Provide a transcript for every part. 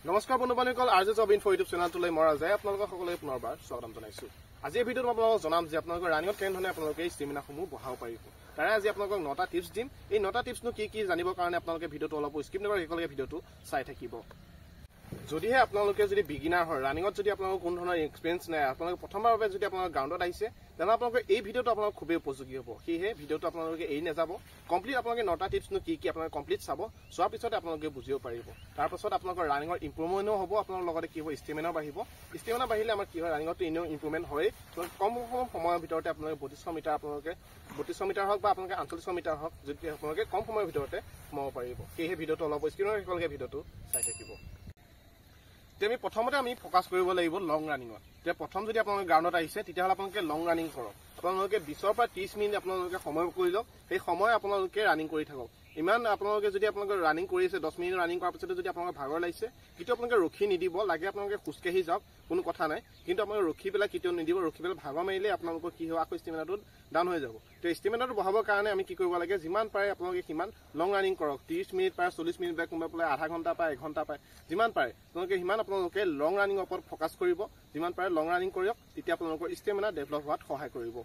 নমস্কাৰ বন্ধুবান্ধৱীসকল RJ job info YouTube চেনেলটোলৈ মই ৰাজে আপোনালোকক সকলোকে পুনৰবাৰ স্বাগতম জনাইছো। আজি এই ভিডিঅ'ত আপোনালোকক জনাম যে আপোনালোকৰ ৰানিঙত কেনেধৰণে আপোনালোকে ষ্টেমিনাসমূহ বঢ়াব পাৰিব। তাৰে আজি আপোনালোকক 9টা টিপছ দিম। এই 9টা টিপছনো কি জানিবৰ কাৰণে আপোনালোকে ভিডিঅ'টো অলপ স্কিপ নকৰি একেলগে ভিডিঅ'টো চাই থাকিব। যদিহে আপোনালোকে যদি বিগিনাৰ হয়, ৰানিঙত যদি আপোনালোকৰ কোনো ধৰণৰ এক্সপিৰিয়েঞ্চ নাই, আপোনালোকে প্ৰথমবাৰৰ যদি আপোনালোকৰ গ্ৰাউণ্ডত আহিছে, তেনে আপোনালোকে এই ভিডিঅ'টো আপোনালোক খুবেই উপযোগী হ'ব। সেয়েহে ভিডিঅ'টো আপোনালোকে এৰি নাযাব। কমপ্লিট আপোনালোকে 9টা টিপছনো কি আপোনালোকে কমপ্লিট চাব। চোৱাৰ পিছতে আপোনালোকে বুজিব পাৰিব। তাৰপাছত আপোনালোকৰ ৰানিঙৰ ইম্প্ৰুভমেণ্টো হ'ব। আপোনালোকৰ লগতে কি হ'ব, ষ্টেমিনা বাঢ়িব। ষ্টেমিনা বাঢ়িলে আমাৰ কি হয়, ৰানিঙতো এনেও ইম্প্ৰুভমেণ্ট হয়। কম সময়ৰ ভিতৰতে আপোনালোকে 3200 মিটাৰ আপোনালোকে 3200 মিটাৰ হওক বা আপোনালোকে 4800 মিটাৰ হওক, যদি আপোনালোকে কম সময়ৰ ভিতৰতে সোমাব পাৰিব। সেয়েহে ভিডিঅ'টো অলপ স্ক্ৰীনৰ একেলগে ভিডিঅ'টো চাই থাকিব। আমি প্ৰথমতে আমি ফ'কাছ কৰিব লাগিব লং ৰানিঙত। এতিয়া প্ৰথম যদি আপোনালোকে গ্ৰাউণ্ডত আহিছে, তেতিয়াহ'লে আপোনালোকে লং ৰানিং কৰক। আপোনালোকে 20 পৰা 30 মিনিট আপোনালোকে সময় কৰি লওক। সেই সময় আপোনালোকে ৰানিং কৰি থাকক। ইমান আপোনালোকে যদি আপোনালোকে ৰানিং কৰি আছে, 10 মিনিট ৰানিং কৰাৰ পিছতে যদি আপোনালোকৰ ভাগৰ লাগিছে, কেতিয়াও আপোনালোকে ৰখি নিদিব। লাগে আপোনালোকে খোজকাঢ়ি যাওক, কোনো কথা নাই, কিন্তু আপোনালোকে ৰখি পেলাই কেতিয়াও নিদিব। ৰখি পেলাই ভাগৰ মাৰিলে আপোনালোকৰ কি হ'ব, আকৌ ষ্টেমিনাটো ডাউন হৈ যাব। তো ষ্টেমিনাটো বঢ়াবৰ কাৰণে আমি কি কৰিব লাগে, যিমান পাৰে আপোনালোকে সিমান লং ৰানিং কৰক। 30 মিনিট পাৰে, 40 মিনিট পাৰে, কোনোবা পেলাই আধা ঘণ্টা পায়, 1 ঘণ্টা পায়, যিমান পাৰে আপোনালোকে সিমান আপোনালোকে লং ৰানিঙৰ ওপৰত ফ'কাছ কৰিব। যিমান পাৰে লং ৰানিং কৰক, তেতিয়া আপোনালোকৰ ষ্টেমিনা ডেভেলপ হোৱাত সহায় কৰিব।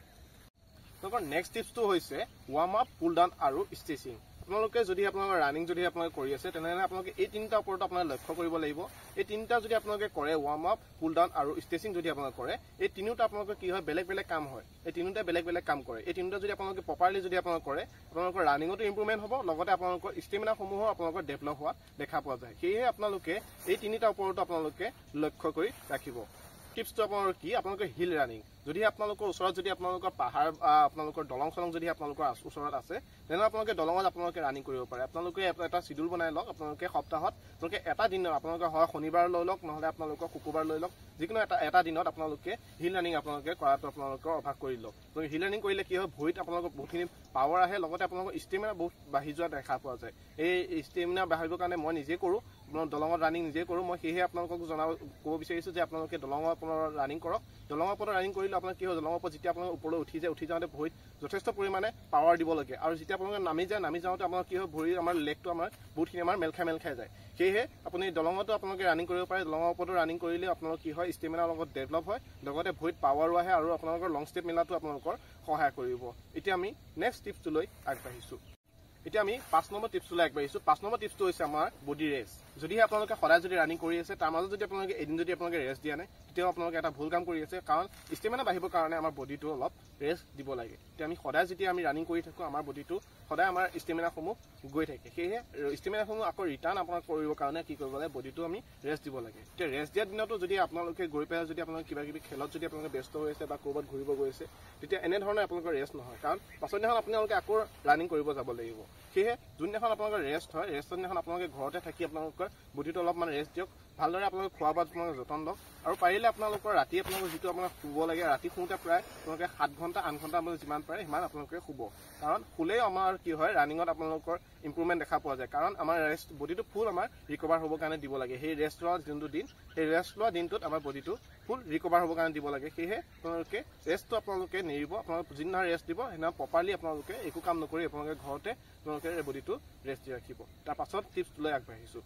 আপোনালোকৰ নেক্সট টিপছটো হৈছে ৱাৰ্ম আপ, পুল ডাউন আৰু ষ্ট্ৰেচিং। আপোনালোকে যদি আপোনালোকৰ ৰানিং যদি আপোনালোকে কৰি আছে, তেনেহ'লে আপোনালোকে এই 3টা ওপৰত আপোনালোকে লক্ষ্য কৰিব লাগিব। এই 3টা যদি আপোনালোকে কৰে, ৱাৰ্ম আপ, পুল ডাউন আৰু ষ্ট্ৰেচিং যদি আপোনালোকে কৰে, এই 3টা আপোনালোকৰ কি হয়, বেলেগ বেলেগ কাম হয়। এই 3টা বেলেগ বেলেগ কাম কৰে। এই 3টা যদি আপোনালোকে প্ৰপাৰলি যদি আপোনালোকে কৰে, আপোনালোকৰ ৰানিঙতো ইম্প্ৰুভমেণ্ট হ'ব, লগতে আপোনালোকৰ ষ্টেমিনাসমূহো আপোনালোকৰ ডেভেলপ হোৱা দেখা পোৱা যায়। সেয়েহে আপোনালোকে এই 3টা ওপৰতো আপোনালোকে লক্ষ্য কৰি ৰাখিব। টিপছটো আপোনালোকৰ কি, আপোনালোকে হিল ৰানিং। যদি আপোনালোকৰ ওচৰত যদি আপোনালোকৰ পাহাৰ আপোনালোকৰ দলং চলং যদি আপোনালোকৰ ওচৰত আছে, তেনেহ'লে আপোনালোকে দলঙত আপোনালোকে ৰানিং কৰিব পাৰে। আপোনালোকে এটা চিডিউল বনাই লওক। আপোনালোকে সপ্তাহত আপোনালোকে এটা দিনত আপোনালোকে হয় শনিবাৰ লৈ লওক, নহ'লে আপোনালোকৰ শুকুৰবাৰ লৈ লওক। যিকোনো এটা দিনত আপোনালোকে হিল ৰানিং আপোনালোকে কৰাটো আপোনালোকৰ অভ্যাস কৰি লওক। আপোনালোকে হিল ৰানিং কৰিলে কি হয়, ভৰিত আপোনালোকৰ বহুতখিনি পাৱাৰ আহে, লগতে আপোনালোকৰ ষ্টেমিনা বহুত বাঢ়ি যোৱা দেখা পোৱা যায়। এই ষ্টেমিনা বাঢ়িবৰ কাৰণে মই নিজে কৰোঁ, দলঙত ৰানিং নিজে কৰোঁ। মই সেয়েহে আপোনালোকক ক'ব বিচাৰিছোঁ যে আপোনালোকে দলঙৰ ওপৰত ৰানিং কৰক। দলঙৰ ওপৰত ৰানিং কৰিলে আপোনাৰ কি হয়, দলঙৰ ওপৰত যেতিয়া আপোনালোকে ওপৰলৈ উঠি যাওঁতে ভৰিত যথেষ্ট পৰিমাণে পাৱাৰ দিব লাগে। আৰু যেতিয়া আপোনালোকে নামি যাওঁতে আপোনাৰ কি হয়, ভৰিৰ আমাৰ লেগটো আমাৰ বহুতখিনি আমাৰ মেল খাই যায়। সেয়েহে আপুনি দলঙতো আপোনালোকে ৰানিং কৰিব পাৰে। দলঙৰ ওপৰতো ৰানিং কৰিলে আপোনালোকৰ কি হয়, ষ্টেমিনাৰ লগত ডেভেলপ হয়, লগতে ভৰিত পাৱাৰো আহে আৰু আপোনালোকৰ লং ষ্টেপ মিলাটো আপোনালোকৰ সহায় কৰিব। এতিয়া আমি নেক্সট টিপছটোলৈ আগবাঢ়িছোঁ। এতিয়া আমি 5 নম্বৰ টিপছটোলৈ আগবাঢ়িছোঁ। 5 নম্বৰ টিপছটো হৈছে আমাৰ বডি ৰেষ্ট। যদিহে আপোনালোকে সদায় যদি ৰানিং কৰি আছে, তাৰ মাজত যদি আপোনালোকে এদিন যদি আপোনালোকে ৰেষ্ট দিয়া নাই, তেতিয়াও আপোনালোকে এটা ভুল কাম কৰি আছে। কাৰণ ষ্টেমিনা বাঢ়িবৰ কাৰণে আমাৰ বডিটো অলপ ৰেষ্ট দিব লাগে। এতিয়া আমি সদায় যেতিয়া আমি ৰানিং কৰি থাকোঁ, আমাৰ বডিটো সদায় আমাৰ ষ্টেমিনাসমূহ গৈ থাকে। সেয়েহে ষ্টেমিনাসমূহ আকৌ ৰিটাৰ্ণ আপোনাক কৰিবৰ কাৰণে কি কৰিব লাগে, বডিটো আমি ৰেষ্ট দিব লাগে। এতিয়া ৰেষ্ট দিয়াৰ দিনতো যদি আপোনালোকে গৈ পেলাই যদি আপোনালোকে কিবা কিবি খেলত যদি আপোনালোকে ব্যস্ত হৈ আছে বা ক'ৰবাত ঘূৰিব গৈ আছে, তেতিয়া এনেধৰণে আপোনালোকৰ ৰেষ্ট নহয়। কাৰণ পাছৰ দিনাখন আপোনালোকে আকৌ ৰানিং কৰিব যাব লাগিব। সেয়েহে যোনদিনাখন আপোনালোকৰ ৰেষ্ট হয়, ৰেষ্টৰ দিনাখন আপোনালোকে ঘৰতে থাকি আপোনালোকৰ বডিটো অলপমান ৰেষ্ট দিয়ক। ভালদৰে আপোনালোকে খোৱা বোৱাত আপোনালোকে যতন লওক। আৰু পাৰিলে আপোনালোকৰ ৰাতি আপোনালোকৰ যিটো আপোনালোকে শুব লাগে, ৰাতি শুওঁতে প্ৰায় আপোনালোকে 7 ঘণ্টা 8 ঘণ্টা যিমান পাৰে সিমান আপোনালোকে শুব। কাৰণ শুলেই আমাৰ কি হয়, ৰানিঙত আপোনালোকৰ ইম্প্ৰুভমেণ্ট দেখা পোৱা যায়। কাৰণ আমাৰ ৰেষ্ট বডিটো ফুল আমাৰ ৰিকভাৰ হ'বৰ কাৰণে দিব লাগে। সেই ৰেষ্ট লোৱা যোনটো দিন, সেই ৰেষ্ট লোৱা দিনটোত আমাৰ বডিটো ফুল ৰিকভাৰ হ'বৰ কাৰণে দিব লাগে। সেয়েহে আপোনালোকে ৰেষ্টটো আপোনালোকে নেৰিব। আপোনালোকে যিদিনা ৰেষ্ট দিব, সেইদিনা প্ৰপাৰলি আপোনালোকে একো কাম নকৰি আপোনালোকে ঘৰতে আপোনালোকে বডিটো ৰেষ্ট দি ৰাখিব। তাৰ পাছত টিপছটোলৈ আগবাঢ়িছোঁ।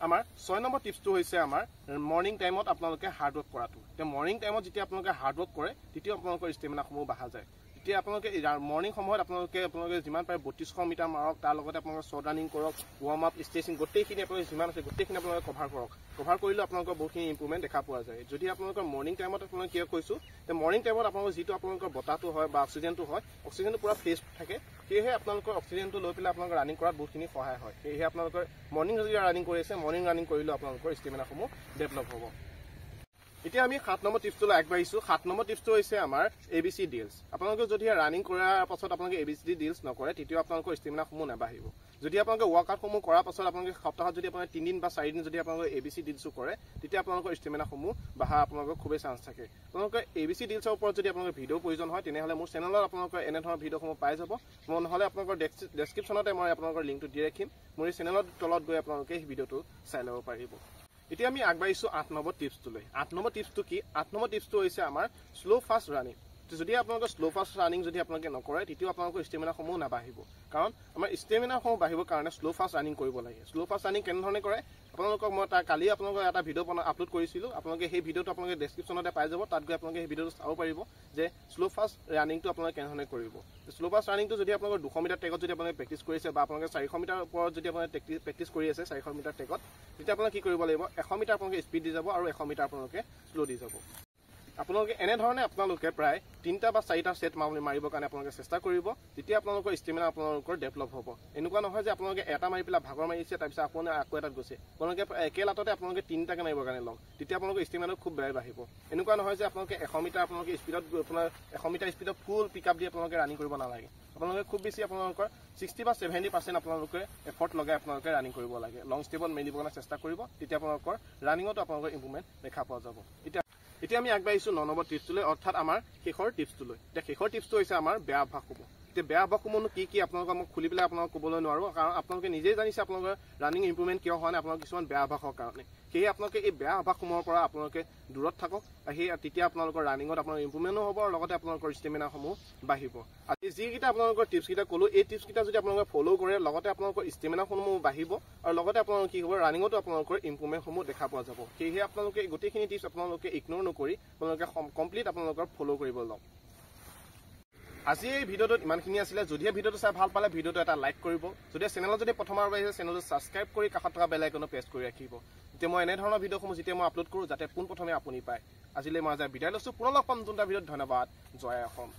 আমাৰ 6 নম্বৰ টিপছটো হৈছে আমাৰ মৰ্ণিং টাইমত আপোনালোকে হাৰ্ড ৱৰ্ক কৰাটো। এতিয়া মৰ্ণিং টাইমত যেতিয়া আপোনালোকে হাৰ্ড ৱৰ্ক কৰে, তেতিয়া আপোনালোকৰ ষ্টেমিনাসমূহ বাঢ়া যায়। এতিয়া আপোনালোকে মৰ্ণিং সময়ত আপোনালোকে যিমান পাৰে 3200 মিটাৰ মাৰক, তাৰ লগতে আপোনালোকে শ্বৰ্ট ৰানিং কৰক, ৱাৰ্ম আপ, ষ্ট্ৰেচিং গোটেইখিনি আপোনালোকে যিমান আছে গোটেইখিনি আপোনালোকে কভাৰ কৰক। কভাৰ কৰিলেও আপোনালোকৰ বহুতখিনি ইম্প্ৰুভমেণ্ট দেখা পোৱা যায়। যদি আপোনালোকৰ মৰ্ণিং টাইমত আপোনালোকে কিয় কৈছোঁ, যে মৰ্ণিং টাইমত আপোনালোকৰ যিটো আপোনালোকৰ বতাহটো হয় বা অক্সিজেনটো হয়, অক্সিজেনটো পুৰা ফ্ৰেছ থাকে। সেয়েহে আপোনালোকৰ অক্সিজেনটো লৈ পেলাই আপোনালোকৰ ৰানিং কৰাত বহুতখিনি সহায় হয়। সেয়েহে আপোনালোকৰ মৰ্ণিং যদি ৰানিং কৰি আছে, মৰ্ণিং ৰানিং কৰিলেও আপোনালোকৰ ষ্টেমিনাসমূহ ডেভেলপ হ'ব। এতিয়া আমি 7 নম্বৰ টিপছটোলৈ আগবাঢ়িছোঁ। 7 নম্বৰ টিপছটো হৈছে আমাৰ ABC ডিলছ। আপোনালোকে যদি ৰানিং কৰাৰ পাছত আপোনালোকে ABC ডিলছ নকৰে, তেতিয়াও আপোনালোকৰ ষ্টেমিনাসমূহ নাবাঢ়িব। যদি আপোনালোকে ৱৰ্কআউটসমূহ কৰাৰ পাছত আপোনালোকে সপ্তাহত যদি আপোনালোকে 3 দিন বা 4 দিন যদি আপোনালোকে ABC ডিলছো কৰে, তেতিয়া আপোনালোকৰ ষ্টেমিনাসমূহ বাঢ়া আপোনালোকৰ খুবেই চান্স থাকে। আপোনালোকে ABC ডিলছৰ ওপৰত যদি আপোনালোকৰ ভিডিঅ' প্ৰয়োজন হয়, তেনেহ'লে মোৰ চেনেলত আপোনালোকৰ এনেধৰণৰ ভিডিঅ'সমূহ পাই যাব। নহ'লে আপোনালোকৰ ডেছক্ৰিপশ্যনতে মই আপোনালোকৰ লিংকটো দি ৰাখিম। মোৰ এই চেনেলৰ তলত গৈ আপোনালোকে সেই ভিডিঅ'টো চাই ল'ব পাৰিব। এতিয়া আমি আগবাঢ়িছোঁ 8 নম্বৰ টিপছটোলৈ। 8 নম্বৰ টিপছটো কি? 8 নম্বৰ টিপছটো হৈছে আমাৰ শ্ল' ফাষ্ট ৰানিং। যদি আপোনালোকে স্লো ফাষ্ট ৰানিং যদি আপোনালোকে নকৰে তেতিয়াও আপোনালোকৰ ষ্টেমিনাসমূহ নাবাঢ়িব কাৰণ আমাৰ ষ্টেমিনাসমূহ বাঢ়িবৰ কাৰণে স্লো ফাষ্ট ৰানিং কৰিব লাগে স্লো ফাষ্ট ৰানিং কেনেধৰণে কৰে আপোনালোকক মই তাৰ কালি আপোনালোকৰ এটা ভিডিঅ' আপলোড কৰিছিলোঁ আপোনালোকে সেই ভিডিঅ'টো আপোনালোকে ডেছক্ৰিপশ্যনতে পাই যাব তাত গৈ আপোনালোকে সেই ভিডিঅ'টো চাব পাৰিব যে স্লো ফাষ্ট ৰানিংটো আপোনালোকে কেনেধৰণে কৰিব স্লো ফাষ্ট ৰানিংটো যদি আপোনালোকৰ 200 মিটাৰ টেগত যদি আপোনালোকে প্ৰেক্টিছ কৰিছে বা আপোনালোকে 400 মিটাৰ ওপৰত যদি আপোনালোকে প্ৰেক্টিছ কৰি আছে 400 মিটাৰ টেগত তেতিয়া আপোনালোকে কি কৰিব লাগিব 100 মিটাৰ আপোনালোকে স্পীড দি যাব আৰু 100 মিটাৰ আপোনালোকে স্লো দি যাব আপোনালোকে এনেধৰণে আপোনালোকে প্ৰায় 3টা বা 4টা সেট মাৰিবৰ কাৰণে আপোনালোকে চেষ্টা কৰিব তেতিয়া আপোনালোকৰ ষ্টেমিনা আপোনালোকৰ ডেভেলপ হ'ব এনেকুৱা নহয় যে আপোনালোকে এটা মাৰি পেলাই ভাগৰ মাৰিছে তাৰপিছত আপুনি আকৌ এটাত গৈছে আপোনালোকে একে লাটতে আপোনালোকে 3টাকে মাৰিবৰ কাৰণে লওক তেতিয়া আপোনালোকৰ ষ্টেমিনাটো খুব বেয়া বাঢ়িব এনেকুৱা নহয় যে আপোনালোকে 100 মিটাৰ আপোনালোকে স্পীডত আপোনাৰ 100 মিটাৰ স্পীডত ফুল পিকআপ দি আপোনালোকে ৰানিং কৰিব নালাগে আপোনালোকে খুব বেছি আপোনালোকৰ 60 বা 70% আপোনালোকে এফৰ্ট লগাই আপোনালোকে ৰানিং কৰিব লাগে লং ষ্টেপত মেলিব কাৰণে চেষ্টা কৰিব তেতিয়া আপোনালোকৰ ৰানিঙতো আপোনালোকৰ ইম্প্ৰুভমেণ্ট দেখা পোৱা যাব এতিয়া আমি আগবাঢ়িছোঁ 9 নম্বৰ টিপছটোলৈ অৰ্থাৎ আমাৰ শেষৰ টিপছটোলৈ এতিয়া শেষৰ টিপছটো হৈছে আমাৰ বেয়া অভ্যাসসমূহ এতিয়া বেয়া অভ্যাসসমূহনো কি আপোনালোকক মই খুলি পেলাই আপোনালোকক ক'বলৈ নোৱাৰোঁ কাৰণ আপোনালোকে নিজেই জানিছে আপোনালোকৰ ৰানিং ইম্প্ৰুভমেণ্ট কিয় হোৱা নাই আপোনালোকৰ কিছুমান বেয়া অভ্যাসৰ কাৰণে সেয়ে আপোনালোকে এই বেয়া অভ্যাসসমূহৰ পৰা আপোনালোকে দূৰত থাকক সেই তেতিয়া আপোনালোকৰ ৰানিঙত আপোনাৰ ইম্প্ৰুভমেণ্টো হ'ব আৰু লগতে আপোনালোকৰ ষ্টেমিনাসমূহ বাঢ়িব আজি যিকেইটা আপোনালোকৰ টিপছকেইটা ক'লোঁ এই টিপছকেইটা যদি আপোনালোকে ফ'ল' কৰে লগতে আপোনালোকৰ ষ্টেমিনাসমূহ বাঢ়িব আৰু লগতে আপোনালোকৰ কি হ'ব ৰানিঙতো আপোনালোকৰ ইম্প্ৰুভমেণ্টসমূহ দেখা পোৱা যাব সেয়েহে আপোনালোকে গোটেইখিনি টিপছ আপোনালোকে ইগন'ৰ নকৰি আপোনালোকে কমপ্লিট আপোনালোকৰ ফ'ল' কৰিব লওক আজি এই ভিডিঅ'টোত ইমানখিনি আছিলে যদিহে ভিডিঅ'টো চাই ভাল পালে ভিডিঅ'টো এটা লাইক কৰিব যদি চেনেলত যদি প্ৰথমবাৰ আহিছে চেনেলটো ছাবস্ক্ৰাইব কৰি কাষত থকা বেল আইকনটো প্ৰেছ কৰি ৰাখিব তেতিয়া মই এনেধৰণৰ ভিডিঅ'সমূহ যেতিয়া মই আপলোড কৰোঁ যাতে পোনপ্ৰথমে আপুনি পায় আজিলৈ মই বিদায় লৈছোঁ পুনৰ লগ পাম নতুন এটা ভিডিঅ'ত ধন্যবাদ জয় অসম